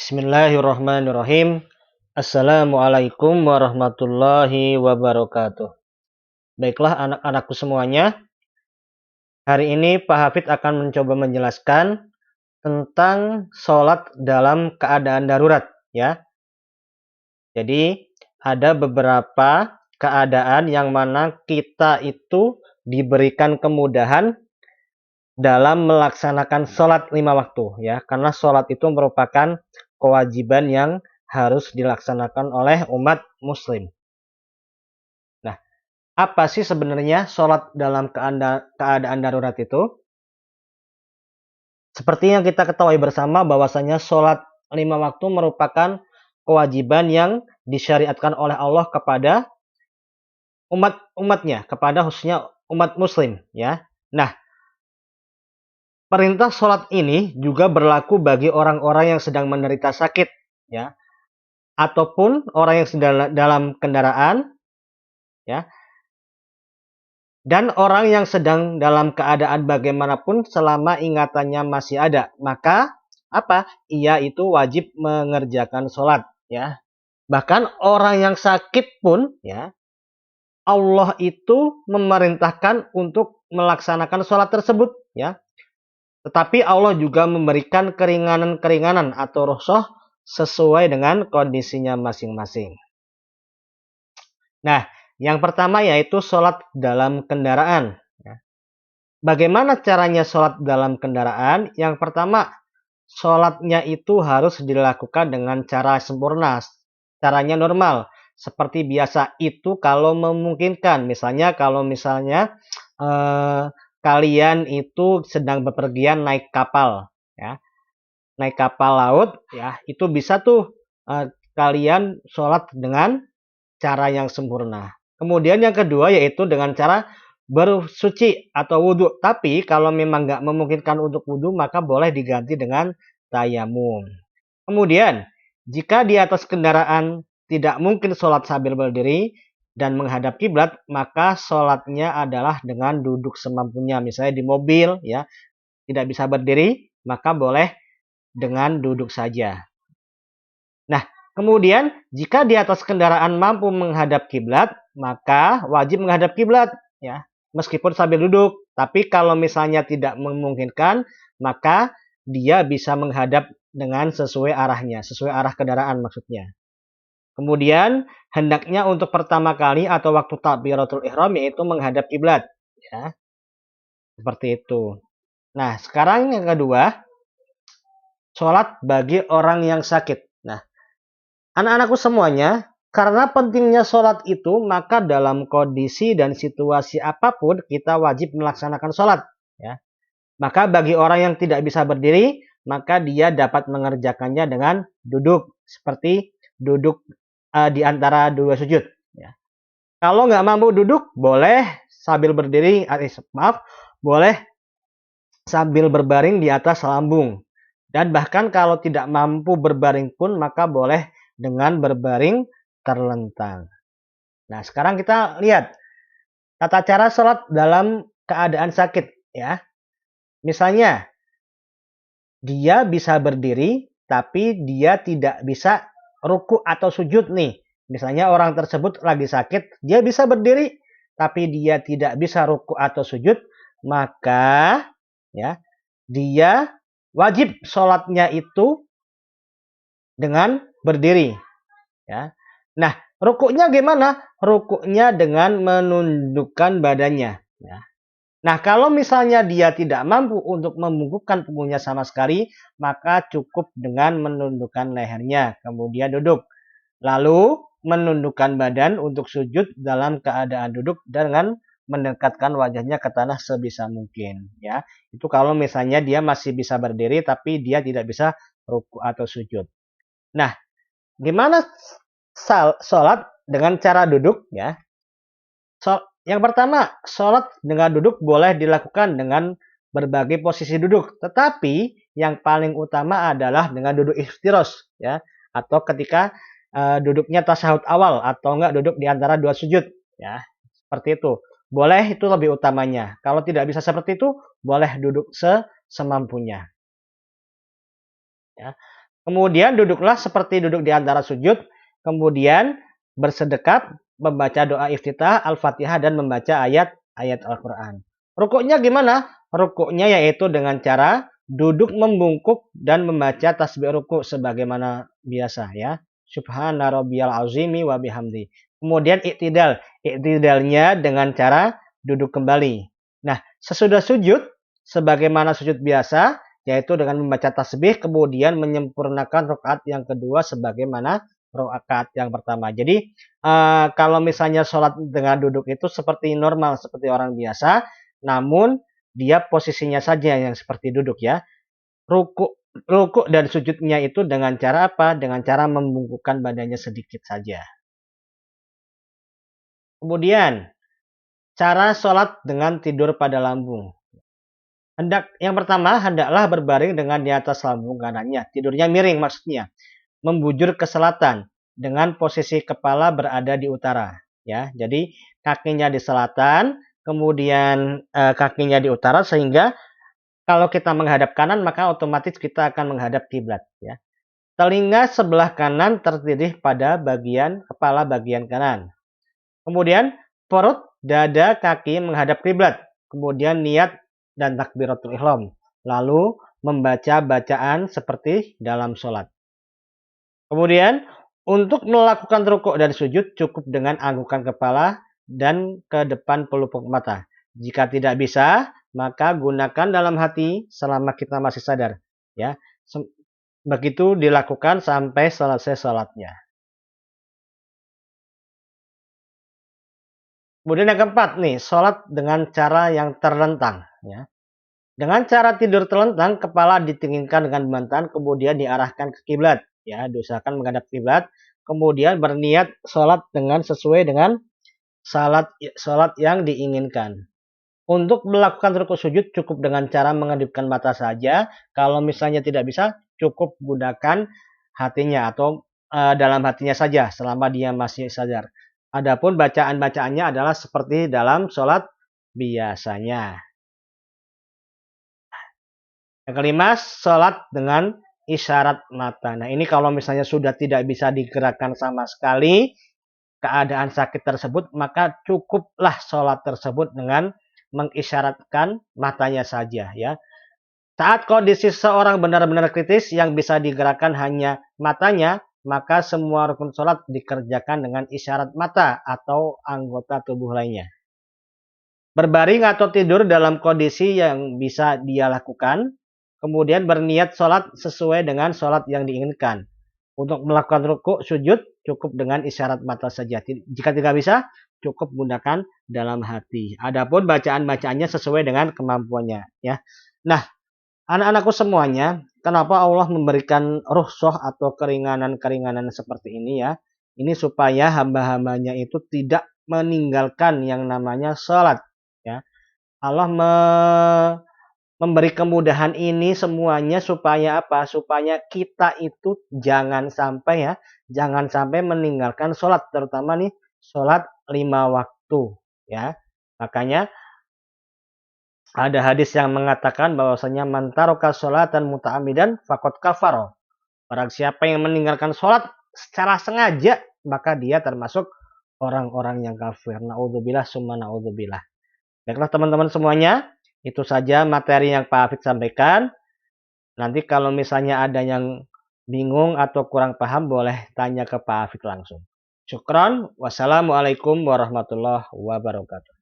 Bismillahirrahmanirrahim. Assalamualaikum warahmatullahi wabarakatuh. Baiklah anak-anakku semuanya, hari ini Pak Hafid akan mencoba menjelaskan tentang sholat dalam keadaan darurat ya. Jadi ada beberapa keadaan yang mana kita itu diberikan kemudahan dalam melaksanakan sholat 5 waktu ya, karena sholat itu merupakan kewajiban yang harus dilaksanakan oleh umat muslim. Nah, apa sih sebenarnya sholat dalam keadaan darurat itu? Seperti yang kita ketahui bersama bahwasanya sholat 5 waktu merupakan kewajiban yang disyariatkan oleh Allah kepada umatnya, kepada khususnya umat muslim ya. Nah, perintah sholat ini juga berlaku bagi orang-orang yang sedang menderita sakit, ya, ataupun orang yang sedang dalam kendaraan, ya, dan orang yang sedang dalam keadaan bagaimanapun selama ingatannya masih ada. Maka apa? Ia itu wajib mengerjakan sholat, ya. Bahkan orang yang sakit pun, ya, Allah itu memerintahkan untuk melaksanakan sholat tersebut, ya. Tetapi Allah juga memberikan keringanan-keringanan atau rukhsah sesuai dengan kondisinya masing-masing. Nah, yang pertama yaitu sholat dalam kendaraan. Bagaimana caranya sholat dalam kendaraan? Yang pertama, sholatnya itu harus dilakukan dengan cara sempurna. Caranya normal, seperti biasa itu kalau memungkinkan. Misalnya kalau kalian itu sedang bepergian naik kapal, ya, naik kapal laut, ya, itu bisa tuh kalian sholat dengan cara yang sempurna. Kemudian yang kedua yaitu dengan cara bersuci atau wudhu. Tapi kalau memang nggak memungkinkan untuk wudhu, maka boleh diganti dengan tayamum. Kemudian, jika di atas kendaraan tidak mungkin sholat sambil berdiri dan menghadap kiblat, maka sholatnya adalah dengan duduk semampunya. Misalnya di mobil, ya, tidak bisa berdiri, maka boleh dengan duduk saja. Nah, kemudian jika di atas kendaraan mampu menghadap kiblat, maka wajib menghadap kiblat, ya, meskipun sambil duduk. Tapi kalau misalnya tidak memungkinkan, maka dia bisa menghadap dengan sesuai arahnya, sesuai arah kendaraan maksudnya. Kemudian hendaknya untuk pertama kali atau waktu takbiratul ihram yaitu menghadap kiblat, ya. Seperti itu. Nah, sekarang yang kedua, sholat bagi orang yang sakit. Nah, anak-anakku semuanya, karena pentingnya sholat itu, maka dalam kondisi dan situasi apapun kita wajib melaksanakan sholat, ya. Maka bagi orang yang tidak bisa berdiri, maka dia dapat mengerjakannya dengan duduk, seperti duduk di antara dua sujud. Ya. Kalau nggak mampu duduk, boleh sambil berdiri, boleh sambil berbaring di atas lambung. Dan bahkan kalau tidak mampu berbaring pun, maka boleh dengan berbaring terlentang. Nah, sekarang kita lihat tata cara sholat dalam keadaan sakit, ya. Misalnya, dia bisa berdiri, tapi dia tidak bisa ruku atau sujud nih. Misalnya orang tersebut lagi sakit, dia bisa berdiri, tapi dia tidak bisa ruku atau sujud, maka ya dia wajib sholatnya itu dengan berdiri. Ya. Nah, rukuknya gimana? Rukuknya dengan menundukkan badannya. Ya. Nah, kalau misalnya dia tidak mampu untuk membungkukkan punggungnya sama sekali, maka cukup dengan menundukkan lehernya, kemudian duduk. Lalu menundukkan badan untuk sujud dalam keadaan duduk dengan mendekatkan wajahnya ke tanah sebisa mungkin. Ya, itu kalau misalnya dia masih bisa berdiri, tapi dia tidak bisa ruku atau sujud. Nah, gimana sholat dengan cara duduk? Ya, yang pertama, sholat dengan duduk boleh dilakukan dengan berbagai posisi duduk. Tetapi yang paling utama adalah dengan duduk iftiros, ya, atau ketika duduknya tasyahud awal atau enggak duduk di antara dua sujud, ya, seperti itu. Boleh itu lebih utamanya. Kalau tidak bisa seperti itu, boleh duduk semampunya. Ya. Kemudian duduklah seperti duduk di antara sujud, kemudian bersedekap, membaca doa iftitah, Al-Fatihah, dan membaca ayat-ayat Al-Quran. Rukuknya gimana? Rukuknya yaitu dengan cara duduk membungkuk dan membaca tasbih rukuk sebagaimana biasa ya. Subhana rabbiyal azimi wa bihamdi. Kemudian iktidal. Iktidalnya dengan cara duduk kembali. Nah, sesudah sujud, sebagaimana sujud biasa, yaitu dengan membaca tasbih kemudian menyempurnakan rakaat yang kedua sebagaimana rakaat yang pertama. Jadi kalau misalnya sholat dengan duduk itu seperti normal, seperti orang biasa, namun dia posisinya saja yang seperti duduk ya. Rukuk dan sujudnya itu dengan cara apa? Dengan cara membungkukkan badannya sedikit saja. Kemudian cara sholat dengan tidur pada lambung. Yang pertama, hendaklah berbaring dengan di atas lambung kanannya. Tidurnya miring maksudnya. Membujur ke selatan dengan posisi kepala berada di utara. Ya, jadi kakinya di selatan, kemudian kakinya di utara sehingga kalau kita menghadap kanan maka otomatis kita akan menghadap kiblat. Ya. Telinga sebelah kanan tertindih pada bagian kepala bagian kanan. Kemudian perut, dada, kaki menghadap kiblat. Kemudian niat dan takbiratul ihram. Lalu membaca bacaan seperti dalam sholat. Kemudian untuk melakukan rukuk dan sujud cukup dengan anggukan kepala dan ke depan pelupuk mata. Jika tidak bisa, maka gunakan dalam hati selama kita masih sadar. Ya, begitu dilakukan sampai selesai sholatnya. Kemudian yang keempat nih, sholat dengan cara yang terlentang. Ya. Dengan cara tidur terlentang, kepala ditinggikan dengan bantahan, kemudian diarahkan ke kiblat. Ya, diusahakan menghadap kiblat. Kemudian berniat sholat dengan sesuai dengan sholat yang diinginkan. Untuk melakukan rukuk sujud cukup dengan cara mengedipkan mata saja. Kalau misalnya tidak bisa, cukup gunakan hatinya atau dalam hatinya saja selama dia masih sadar. Adapun bacaan-bacaannya adalah seperti dalam sholat biasanya. Yang kelima, sholat dengan isyarat mata. Nah, ini kalau misalnya sudah tidak bisa digerakkan sama sekali keadaan sakit tersebut, maka cukuplah sholat tersebut dengan mengisyaratkan matanya saja ya. Saat kondisi seorang benar-benar kritis yang bisa digerakkan hanya matanya, maka semua rukun sholat dikerjakan dengan isyarat mata atau anggota tubuh lainnya. Berbaring atau tidur dalam kondisi yang bisa dia lakukan, kemudian berniat sholat sesuai dengan sholat yang diinginkan. Untuk melakukan rukuk, sujud, cukup dengan isyarat mata saja. Jika tidak bisa, cukup gunakan dalam hati. Adapun bacaan-bacaannya sesuai dengan kemampuannya. Ya. Nah, anak-anakku semuanya, kenapa Allah memberikan rukhsah atau keringanan-keringanan seperti ini ya? Ini supaya hamba-hambanya itu tidak meninggalkan yang namanya sholat. Ya. Allah memberi kemudahan ini semuanya supaya apa? Supaya kita itu jangan sampai meninggalkan sholat, terutama nih sholat 5 waktu ya. Makanya ada hadis yang mengatakan bahwasanya man taraka sholatan muta'ammidan faqad kafara. Barang siapa yang meninggalkan sholat secara sengaja, maka dia termasuk orang-orang yang kafir. Naudzubillah summa naudzubillah. Baiklah teman-teman semuanya, itu saja materi yang Pak Hafid sampaikan. Nanti kalau misalnya ada yang bingung atau kurang paham, boleh tanya ke Pak Hafid langsung. Syukran. Wassalamualaikum warahmatullahi wabarakatuh.